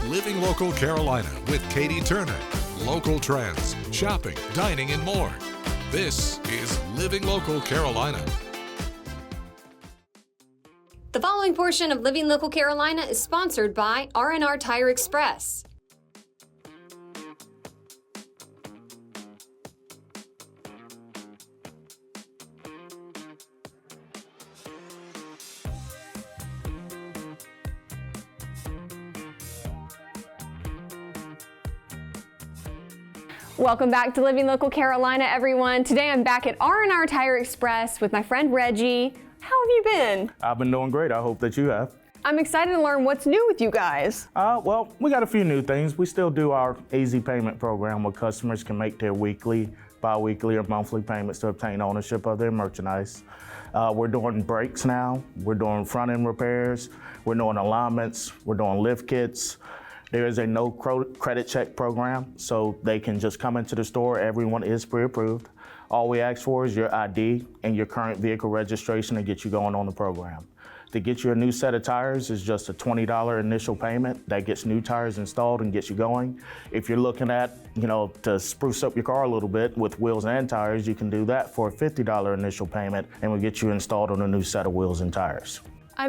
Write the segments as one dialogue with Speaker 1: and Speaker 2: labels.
Speaker 1: Living Local Carolina with Katie Turner. Local trends, shopping, dining, and more. This is Living Local Carolina.
Speaker 2: The following portion of Living Local Carolina is sponsored by R&R Tire Express. Welcome back to Living Local Carolina, everyone. Today I'm back at R&R Tire Express with my friend Reggie. How have you been?
Speaker 3: I've been doing great. I hope that you have.
Speaker 2: I'm excited to learn what's new with you guys.
Speaker 3: Well, we got a few new things. We still do our easy payment program where customers can make their weekly, bi-weekly, or monthly payments to obtain ownership of their merchandise. We're doing brakes now. We're doing front-end repairs. We're doing alignments. We're doing lift kits. There is a no credit check program, so they can just come into the store. Everyone is pre-approved. All we ask for is your ID and your current vehicle registration to get you going on the program. To get you a new set of tires is just a $20 initial payment. That gets new tires installed and gets you going. If you're looking at, to spruce up your car a little bit with wheels and tires, you can do that for a $50 initial payment, and we'll get you installed on a new set of wheels and tires.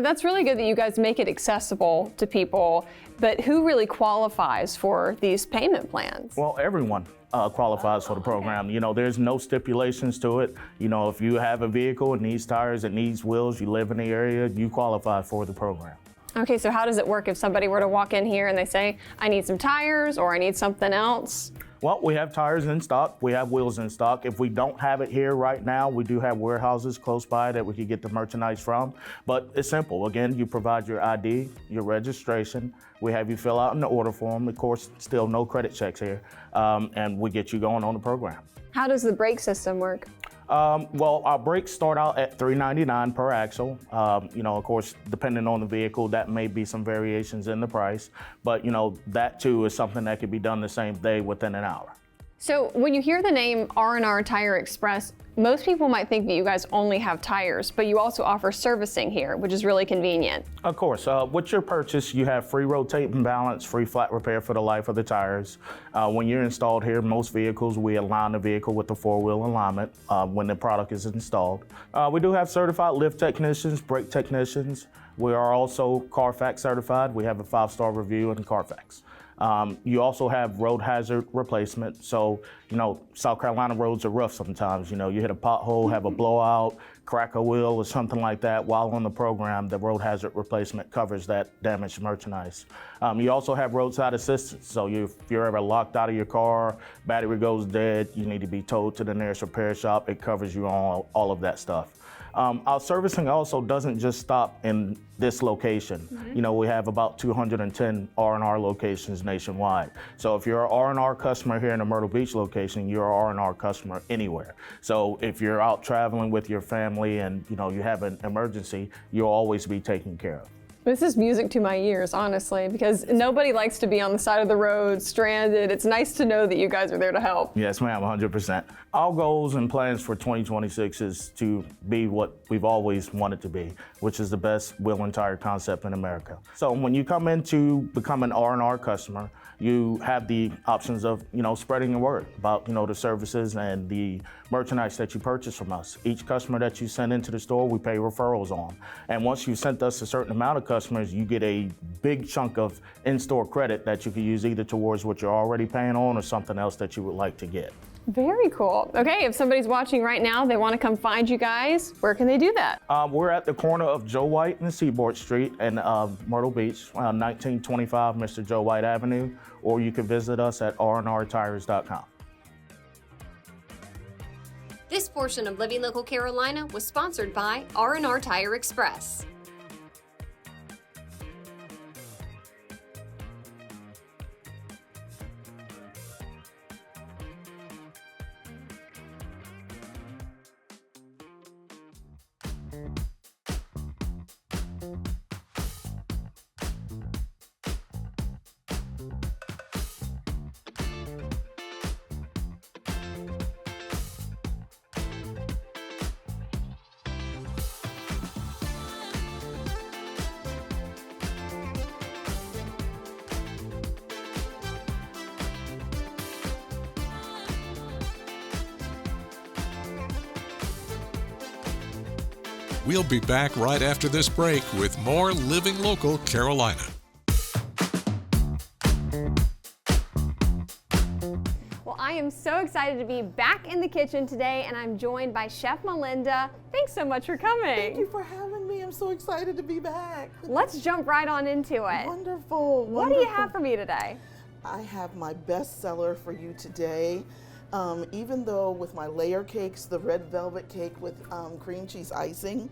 Speaker 4: That's really good that you guys make it accessible to people, but who really qualifies for these payment plans?
Speaker 3: Well, everyone qualifies for the program. There's no stipulations to it. If you have a vehicle, it needs tires, it needs wheels, you live in the area, you qualify for the program.
Speaker 4: Okay, so how does it work if somebody were to walk in here and they say, I need some tires or I need something else?
Speaker 3: Well, we have tires in stock. We have wheels in stock. If we don't have it here right now, we do have warehouses close by that we can get the merchandise from. But it's simple. Again, you provide your ID, your registration. We have you fill out an order form. Of course, still no credit checks here. And we get you going on the program.
Speaker 4: How does the brake system work?
Speaker 3: Well, our brakes start out at $3.99 per axle. Of course, depending on the vehicle, that may be some variations in the price. But, that too is something that could be done the same day within an hour.
Speaker 4: So when you hear the name R&R Tire Express, most people might think that you guys only have tires, but you also offer servicing here, which is really convenient.
Speaker 3: Of course. With your purchase, you have free rotate and balance, free flat repair for the life of the tires. When you're installed here, most vehicles, we align the vehicle with the four-wheel alignment when the product is installed. We do have certified lift technicians, brake technicians. We are also Carfax certified. We have a 5-star review in Carfax. You also have road hazard replacement. So, South Carolina roads are rough sometimes. You hit a pothole, have a blowout, crack a wheel or something like that. While on the program, the road hazard replacement covers that damaged merchandise. You also have roadside assistance. So if you're ever locked out of your car, battery goes dead, you need to be towed to the nearest repair shop. It covers you on all of that stuff. Our servicing also doesn't just stop in this location. Mm-hmm. We have about 210 R&R locations nationwide. So if you're an R&R customer here in the Myrtle Beach location, you're an R&R customer anywhere. So if you're out traveling with your family and you have an emergency, you'll always be taken care of.
Speaker 4: This is music to my ears, honestly, because nobody likes to be on the side of the road, stranded. It's nice to know that you guys are there to help.
Speaker 3: Yes, ma'am, 100%. Our goals and plans for 2026 is to be what we've always wanted to be, which is the best wheel and tire concept in America. So when you come in to become an R&R customer, you have the options of, spreading the word about, the services and the merchandise that you purchase from us. Each customer that you send into the store, we pay referrals on. And once you've sent us a certain amount of customers, you get a big chunk of in-store credit that you can use either towards what you're already paying on or something else that you would like to get.
Speaker 4: Very cool. Okay, if somebody's watching right now, they want to come find you guys, where can they do that?
Speaker 3: We're at the corner of Joe White and Seaboard Street in Myrtle Beach, 1925 Mr. Joe White Avenue, or you can visit us at rnrtires.com.
Speaker 2: This portion of Living Local Carolina was sponsored by R&R Tire Express.
Speaker 1: We'll be back right after this break with more Living Local Carolina.
Speaker 2: Well, I am so excited to be back in the kitchen today, and I'm joined by Chef Melinda. Thanks so much for coming.
Speaker 5: Thank you for having me. I'm so excited to be back.
Speaker 2: Let's jump right on into it.
Speaker 5: Wonderful.
Speaker 2: What do you have for me today?
Speaker 5: I have my best seller for you today. Even though with my layer cakes, the red velvet cake with cream cheese icing,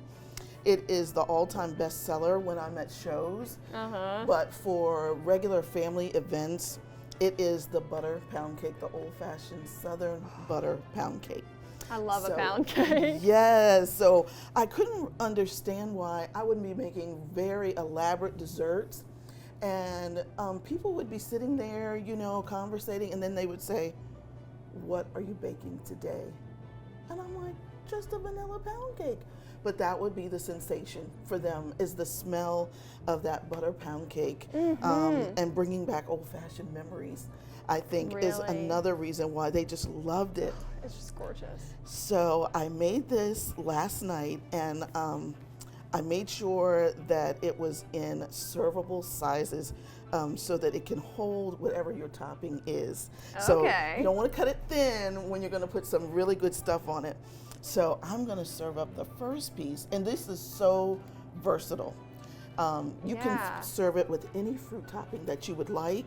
Speaker 5: it is the all-time best seller when I'm at shows. But for regular family events, it is the butter pound cake, the old-fashioned Southern butter pound cake.
Speaker 2: I love a pound cake.
Speaker 5: Yes, so I couldn't understand why I would be making very elaborate desserts, and people would be sitting there, you know, conversating, and then they would say, "What are you baking today?" And I'm like, "Just a vanilla pound cake." But that would be the sensation for them, is the smell of that butter pound cake, and bringing back old-fashioned memories, I think, is
Speaker 2: Really?
Speaker 5: another reason why they just loved it.
Speaker 2: It's just gorgeous.
Speaker 5: So I made this last night, and I made sure that it was in servable sizes, so that it can hold whatever your topping is. So
Speaker 2: Okay.
Speaker 5: you don't want to cut it thin when you're going to put some really good stuff on it. So I'm going to serve up the first piece, and this is so versatile. You
Speaker 2: Yeah.
Speaker 5: can serve it with any fruit topping that you would like,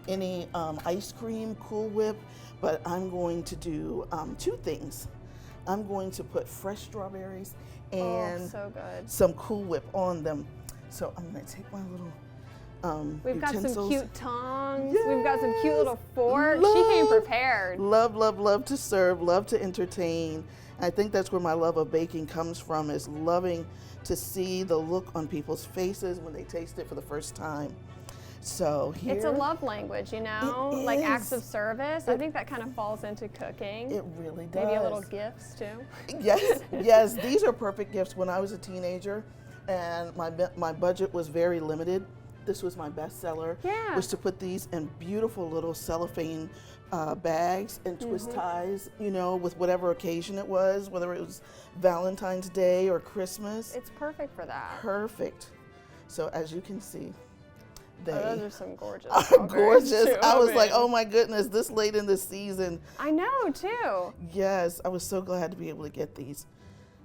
Speaker 5: any ice cream, Cool Whip, but I'm going to do two things. I'm going to put fresh strawberries and
Speaker 2: so good.
Speaker 5: some Cool Whip on them. So I'm going to take my little
Speaker 2: We've got some
Speaker 5: utensils.
Speaker 2: cute tongs. We've got some cute little forks.
Speaker 5: Love,
Speaker 2: She came prepared.
Speaker 5: Love, love, love to serve, love to entertain. I think that's where my love of baking comes from, is loving to see the look on people's faces when they taste it for the first time. So here,
Speaker 2: It's a love language, you know,
Speaker 5: It
Speaker 2: like acts
Speaker 5: is.
Speaker 2: of service. I think that kind of falls into cooking.
Speaker 5: it really does.
Speaker 2: Maybe a little gifts too.
Speaker 5: Yes, yes, these are perfect gifts. When I was a teenager and my budget was very limited, this was my best seller.
Speaker 2: Yeah.
Speaker 5: Was to put these in beautiful little cellophane bags and twist ties, you know, with whatever occasion it was, whether it was Valentine's Day or Christmas.
Speaker 2: It's perfect for that.
Speaker 5: Perfect. So as you can see, they
Speaker 2: Those are some gorgeous
Speaker 5: are
Speaker 2: strawberries,
Speaker 5: gorgeous.
Speaker 2: too.
Speaker 5: I was like,
Speaker 2: man.
Speaker 5: oh my goodness, this late in the season.
Speaker 2: I know too.
Speaker 5: Yes, I was so glad to be able to get these.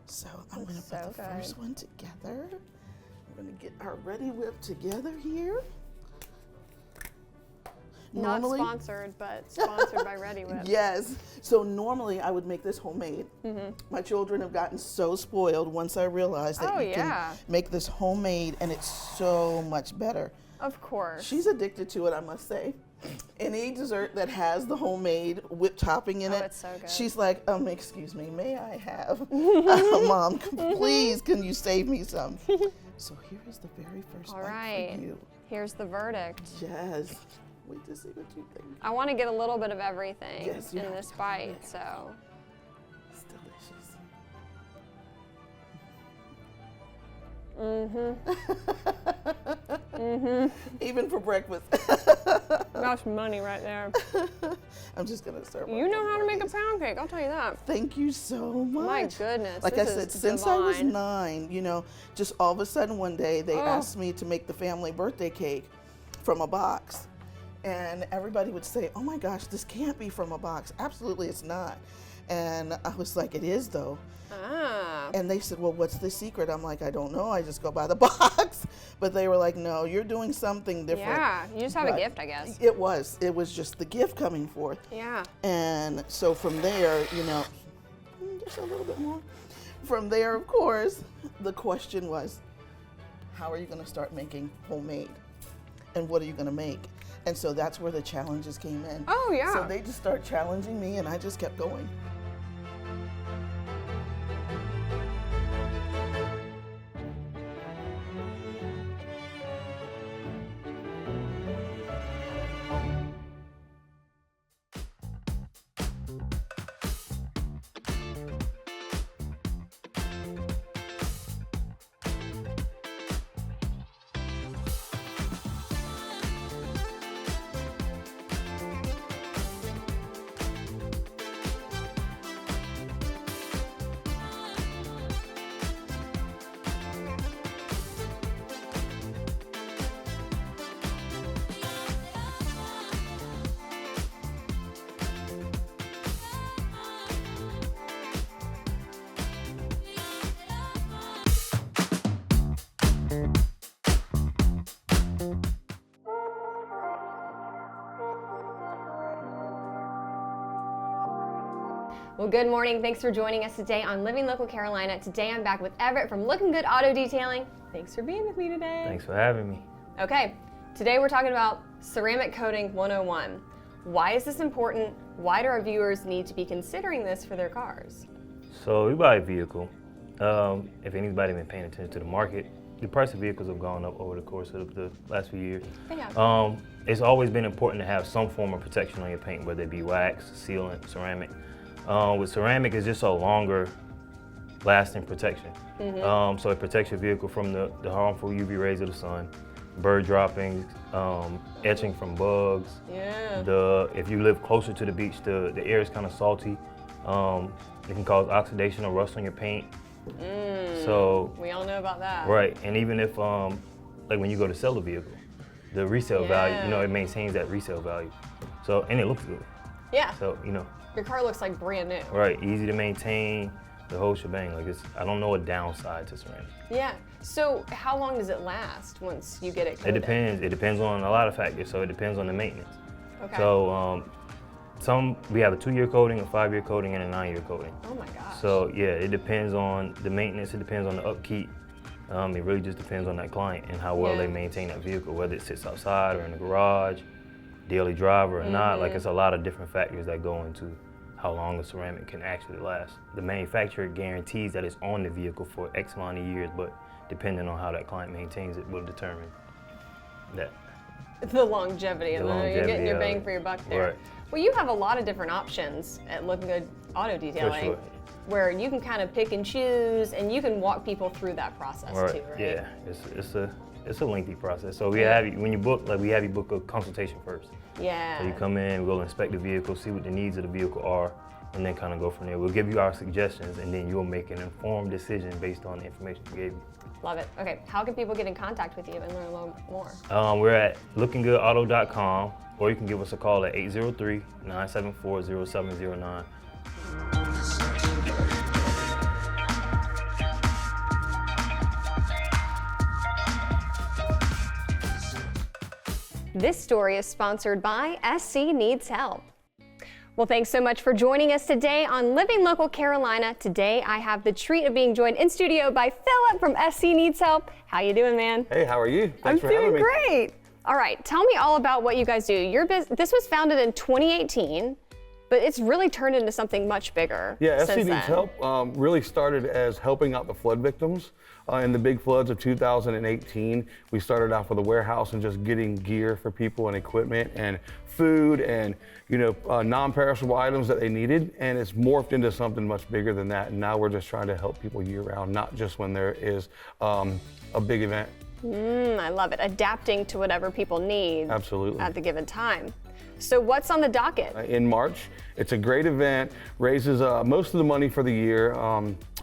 Speaker 5: So I'm going to
Speaker 2: so
Speaker 5: put the
Speaker 2: good.
Speaker 5: first one together. We're going to get our Ready Whip together here.
Speaker 2: Not sponsored, but sponsored by Ready Whip.
Speaker 5: Yes. So normally I would make this homemade. My children have gotten so spoiled once I realized that
Speaker 2: Oh,
Speaker 5: you
Speaker 2: yeah.
Speaker 5: can make this homemade, and it's so much better.
Speaker 2: Of course.
Speaker 5: She's addicted to it, I must say. Any dessert that has the homemade whipped topping in
Speaker 2: Oh,
Speaker 5: it,
Speaker 2: it's so good.
Speaker 5: she's like, excuse me, may I have? Mom, please, can you save me some? So here is the very first
Speaker 2: All
Speaker 5: bite
Speaker 2: right.
Speaker 5: for you.
Speaker 2: Here's the verdict.
Speaker 5: Yes. Wait to see what you think.
Speaker 2: I want to get a little bit of everything
Speaker 5: Yes, you
Speaker 2: in
Speaker 5: have
Speaker 2: this
Speaker 5: to.
Speaker 2: bite, so.
Speaker 5: It's delicious. Even for breakfast.
Speaker 2: That's money right there.
Speaker 5: I'm just gonna serve.
Speaker 2: You
Speaker 5: up
Speaker 2: know
Speaker 5: one
Speaker 2: how to
Speaker 5: more
Speaker 2: make a
Speaker 5: piece.
Speaker 2: pound cake, I'll tell you that.
Speaker 5: Thank you so much.
Speaker 2: My goodness,
Speaker 5: Like I
Speaker 2: this
Speaker 5: said,
Speaker 2: is
Speaker 5: since I was
Speaker 2: divine.
Speaker 5: 9, you know, just all of a sudden one day they
Speaker 2: Oh.
Speaker 5: asked me to make the family birthday cake from a box. And everybody would say, oh my gosh, this can't be from a box. Absolutely, it's not. And I was like, it is though.
Speaker 2: Ah.
Speaker 5: And they said, well, what's the secret? I'm like, I don't know. I just go by the box. But they were like, no, you're doing something different.
Speaker 2: Yeah, you just have a
Speaker 5: But
Speaker 2: gift, I guess.
Speaker 5: It was just the gift coming forth.
Speaker 2: Yeah.
Speaker 5: And so from there, you know, just a little bit more. From there, of course, the question was, how are you going to start making homemade? And what are you going to make? And so that's where the challenges came in.
Speaker 2: Oh, yeah.
Speaker 5: So they just started challenging me, and I just kept going.
Speaker 2: Well, good morning. Thanks for joining us today on Living Local Carolina. Today I'm back with Everett from Looking Good Auto Detailing. Thanks for being with me today.
Speaker 6: Thanks for having me.
Speaker 2: Okay, today we're talking about ceramic coating 101. Why is this important? Why do our viewers need to be considering this for their cars?
Speaker 6: So you buy a vehicle. If anybody's been paying attention to the market, the price of vehicles have gone up over the course of the last few years.
Speaker 2: Yeah.
Speaker 6: It's always been important to have some form of protection on your paint, whether it be wax, sealant, ceramic. With ceramic, it's just a longer lasting protection. So it protects your vehicle from the harmful UV rays of the sun, bird droppings, etching from bugs.
Speaker 2: Yeah.
Speaker 6: If you live closer to the beach, the air is kind of salty. It can cause oxidation or rust on your paint. So
Speaker 2: We all know about that.
Speaker 6: right, and even if like when you go to sell a vehicle, the resale value, you know, it maintains that resale value. So, and it looks good.
Speaker 2: Yeah.
Speaker 6: So, you know,
Speaker 2: Your car looks like brand new.
Speaker 6: right, easy to maintain, the whole shebang. Like I don't know a downside to ceramic.
Speaker 2: Yeah. So how long does it last once you get it
Speaker 6: It
Speaker 2: coated?
Speaker 6: depends. It depends on a lot of factors. So it depends on the maintenance.
Speaker 2: Okay.
Speaker 6: So we have a 2-year coating, a 5-year coating, and a 9-year coating.
Speaker 2: Oh my gosh.
Speaker 6: So yeah, it depends on the maintenance. It depends on the upkeep. It really just depends on that client and how well they maintain that vehicle, whether it sits outside or in the garage, daily driver or not. Like it's a lot of different factors that go into how long the ceramic can actually last. The manufacturer guarantees that it's on the vehicle for X amount of years, but depending on how that client maintains it will determine that.
Speaker 2: the longevity and you're getting your bang for your buck there.
Speaker 6: Right.
Speaker 2: Well, you have a lot of different options at Looking Good Auto Detailing,
Speaker 6: sure.
Speaker 2: where you can kind of pick and choose, and you can walk people through that process too, right?
Speaker 6: Yeah, it's a lengthy process. So we have you, when you book, like we have you book a consultation first.
Speaker 2: Yeah.
Speaker 6: So you come in, we'll inspect the vehicle, see what the needs of the vehicle are, and then kind of go from there. We'll give you our suggestions, and then you'll make an informed decision based on the information we gave you.
Speaker 2: Love it. Okay, how can people get in contact with you and learn a little more?
Speaker 6: We're at lookinggoodauto.com, or you can give us a call at 803-974-0709.
Speaker 2: This story is sponsored by SC Needs Help. Well, thanks so much for joining us today on Living Local Carolina. Today, I have the treat of being joined in studio by Philip from SC Needs Help. How you doing, man?
Speaker 7: Hey, how are you? Thanks for having me.
Speaker 2: I'm doing great. All right, tell me all about what you guys do. This was founded in 2018, but it's really turned into something much bigger.
Speaker 7: Yeah, SC
Speaker 2: since
Speaker 7: Needs
Speaker 2: then.
Speaker 7: Help really started as helping out the flood victims. In the big floods of 2018, we started off with a warehouse and just getting gear for people and equipment and food and non-perishable items that they needed, and it's morphed into something much bigger than that. And now we're just trying to help people year-round, not just when there is a big event.
Speaker 2: I love it. Adapting to whatever people need.
Speaker 7: Absolutely.
Speaker 2: At the given time. So what's on the docket?
Speaker 7: In March, it's a great event, raises most of the money for the year.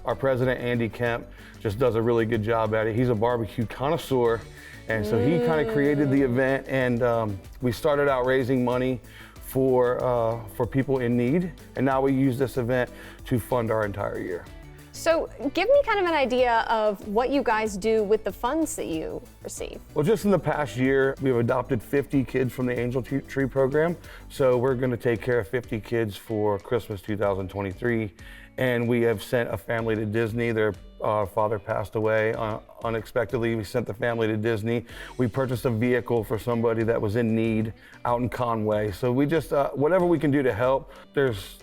Speaker 7: Our president, Andy Kemp, just does a really good job at it. He's a barbecue connoisseur, and so he kind of created the event, and we started out raising money for people in need, and now we use this event to fund our entire year.
Speaker 2: So give me kind of an idea of what you guys do with the funds that you receive.
Speaker 7: Well, just in the past year, we've adopted 50 kids from the Angel Tree program. So we're going to take care of 50 kids for Christmas 2023. And we have sent a family to Disney. Their father passed away unexpectedly. We sent the family to Disney. We purchased a vehicle for somebody that was in need out in Conway. So we just, whatever we can do to help, there's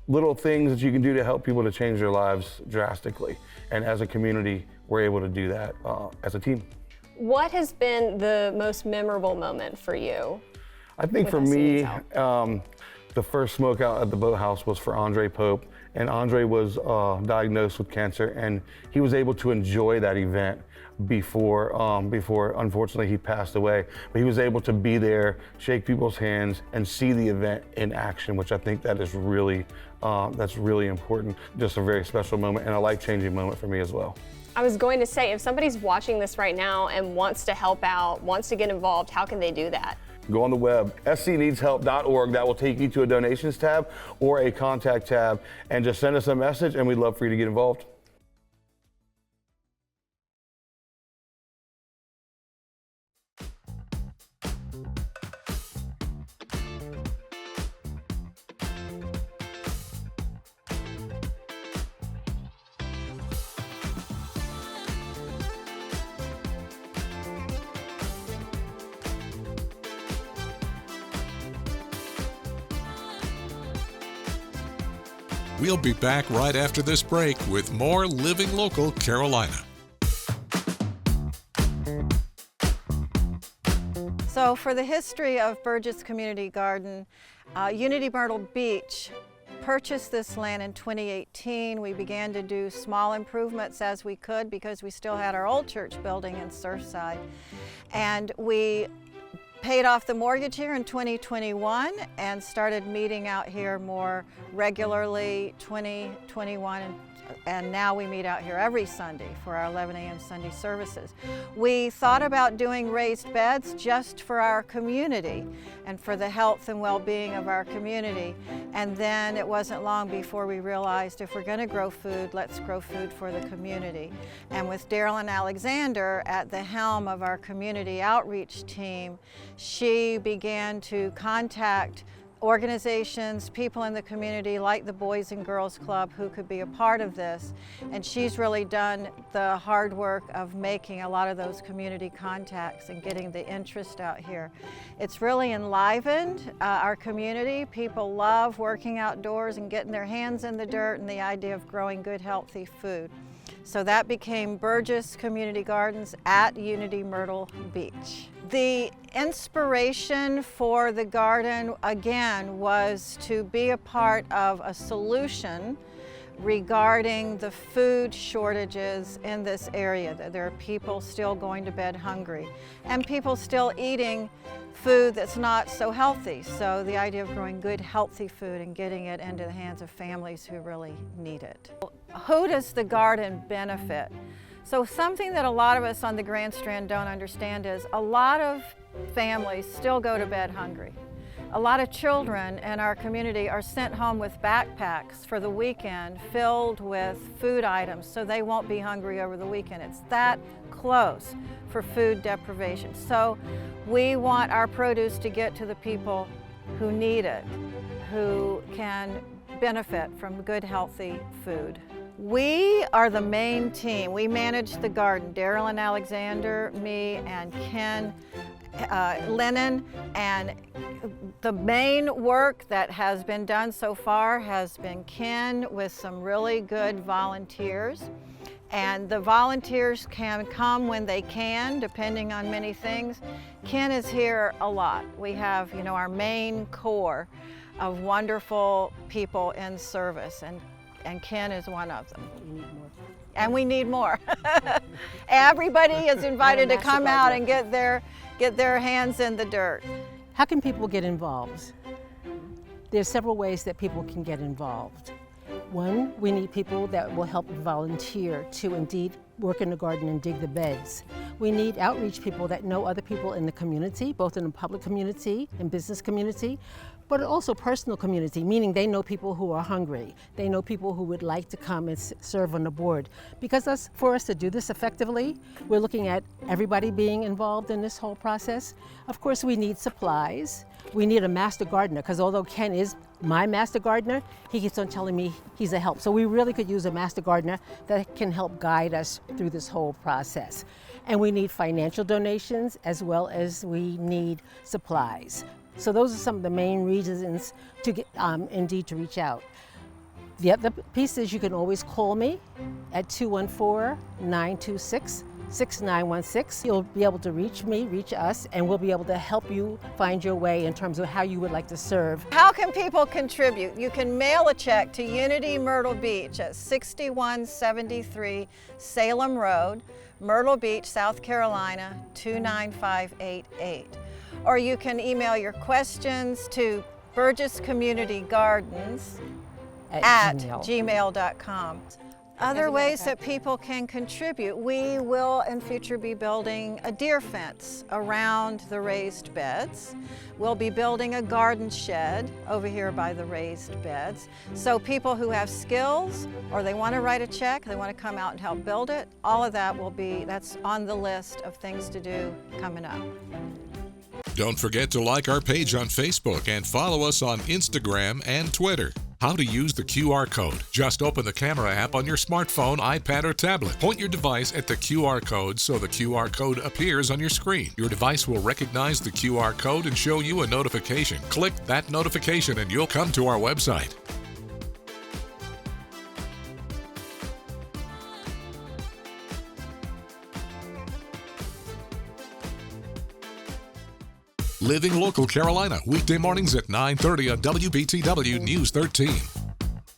Speaker 7: little things that you can do to help people to change their lives drastically. And as a community, we're able to do that as a team.
Speaker 2: What has been the most memorable moment for you?
Speaker 7: I think for
Speaker 2: SC
Speaker 7: me,
Speaker 2: Needs Help?
Speaker 7: the first smoke out at the boathouse was for Andre Pope. And Andre was diagnosed with cancer, and he was able to enjoy that event before unfortunately he passed away. But he was able to be there, shake people's hands, and see the event in action, which I think that is really, that's really important. Just a very special moment and a life-changing moment for me as well.
Speaker 2: I was going to say, if somebody's watching this right now and wants to help out, wants to get involved, how can they do that?
Speaker 7: Go on the web, scneedshelp.org. That will take you to a donations tab or a contact tab, and just send us a message, and we'd love for you to get involved.
Speaker 1: We'll be back right after this break with more Living Local Carolina.
Speaker 8: So for the history of Burgess Community Garden, Unity Myrtle Beach purchased this land in 2018. We began to do small improvements as we could because we still had our old church building in Surfside. And we paid off the mortgage here in 2021 and started meeting out here more regularly 2021, and now we meet out here every Sunday for our 11 a.m. Sunday services. We thought about doing raised beds just for our community and for the health and well-being of our community. And then it wasn't long before we realized if we're going to grow food, let's grow food for the community. And with Darylyn Alexander at the helm of our community outreach team, she began to contact organizations, people in the community like the Boys and Girls Club who could be a part of this. And she's really done the hard work of making a lot of those community contacts and getting the interest out here. It's really enlivened our community. People love working outdoors and getting their hands in the dirt and the idea of growing good, healthy food. So that became Burgess Community Gardens at Unity Myrtle Beach. The inspiration for the garden, again, was to be a part of a solution regarding the food shortages in this area. There are people still going to bed hungry and people still eating food that's not so healthy. So the idea of growing good, healthy food and getting it into the hands of families who really need it. Who does the garden benefit? So something that a lot of us on the Grand Strand don't understand is a lot of families still go to bed hungry. A lot of children in our community are sent home with backpacks for the weekend filled with food items so they won't be hungry over the weekend. It's that close for food deprivation. So we want our produce to get to the people who need it, who can benefit from good, healthy food. We are the main team. We manage the garden. Darylyn Alexander, me, and Ken Lennon, and the main work that has been done so far has been Ken with some really good volunteers. And the volunteers can come when they can, depending on many things. Ken is here a lot. We have, our main core of wonderful people in service, and Ken is one of them. And we need more. Everybody is invited to come out and get their hands in the dirt.
Speaker 9: How can people get involved? There's several ways that people can get involved. One, we need people that will help volunteer to indeed work in the garden and dig the beds. We need outreach people that know other people in the community, both in the public community and business community, but also personal community, meaning they know people who are hungry. They know people who would like to come and serve on the board. Because for us to do this effectively, we're looking at everybody being involved in this whole process. Of course, we need supplies. We need a master gardener, because although Ken is my master gardener, he keeps on telling me he's a help. So we really could use a master gardener that can help guide us through this whole process. And we need financial donations as well as we need supplies. So those are some of the main reasons to get, indeed to reach out. The other piece is you can always call me at 214-926-6916. You'll be able to reach me, reach us, and we'll be able to help you find your way in terms of how you would like to serve.
Speaker 8: How can people contribute? You can mail a check to Unity Myrtle Beach at 6173 Salem Road, Myrtle Beach, South Carolina, 29588. Or you can email your questions to Burgess Community Gardens at gmail.com. Other ways that people can contribute, we will in future be building a deer fence around the raised beds. We'll be building a garden shed over here by the raised beds. So people who have skills or they want to write a check, they want to come out and help build it, all of that that's on the list of things to do coming up.
Speaker 1: Don't forget to like our page on Facebook and follow us on Instagram and Twitter. How to use the QR code. Just open the camera app on your smartphone, iPad, or tablet. Point your device at the QR code so the QR code appears on your screen. Your device will recognize the QR code and show you a notification. Click that notification and you'll come to our website. Living Local Carolina, weekday mornings at 9:30 on WBTW News 13.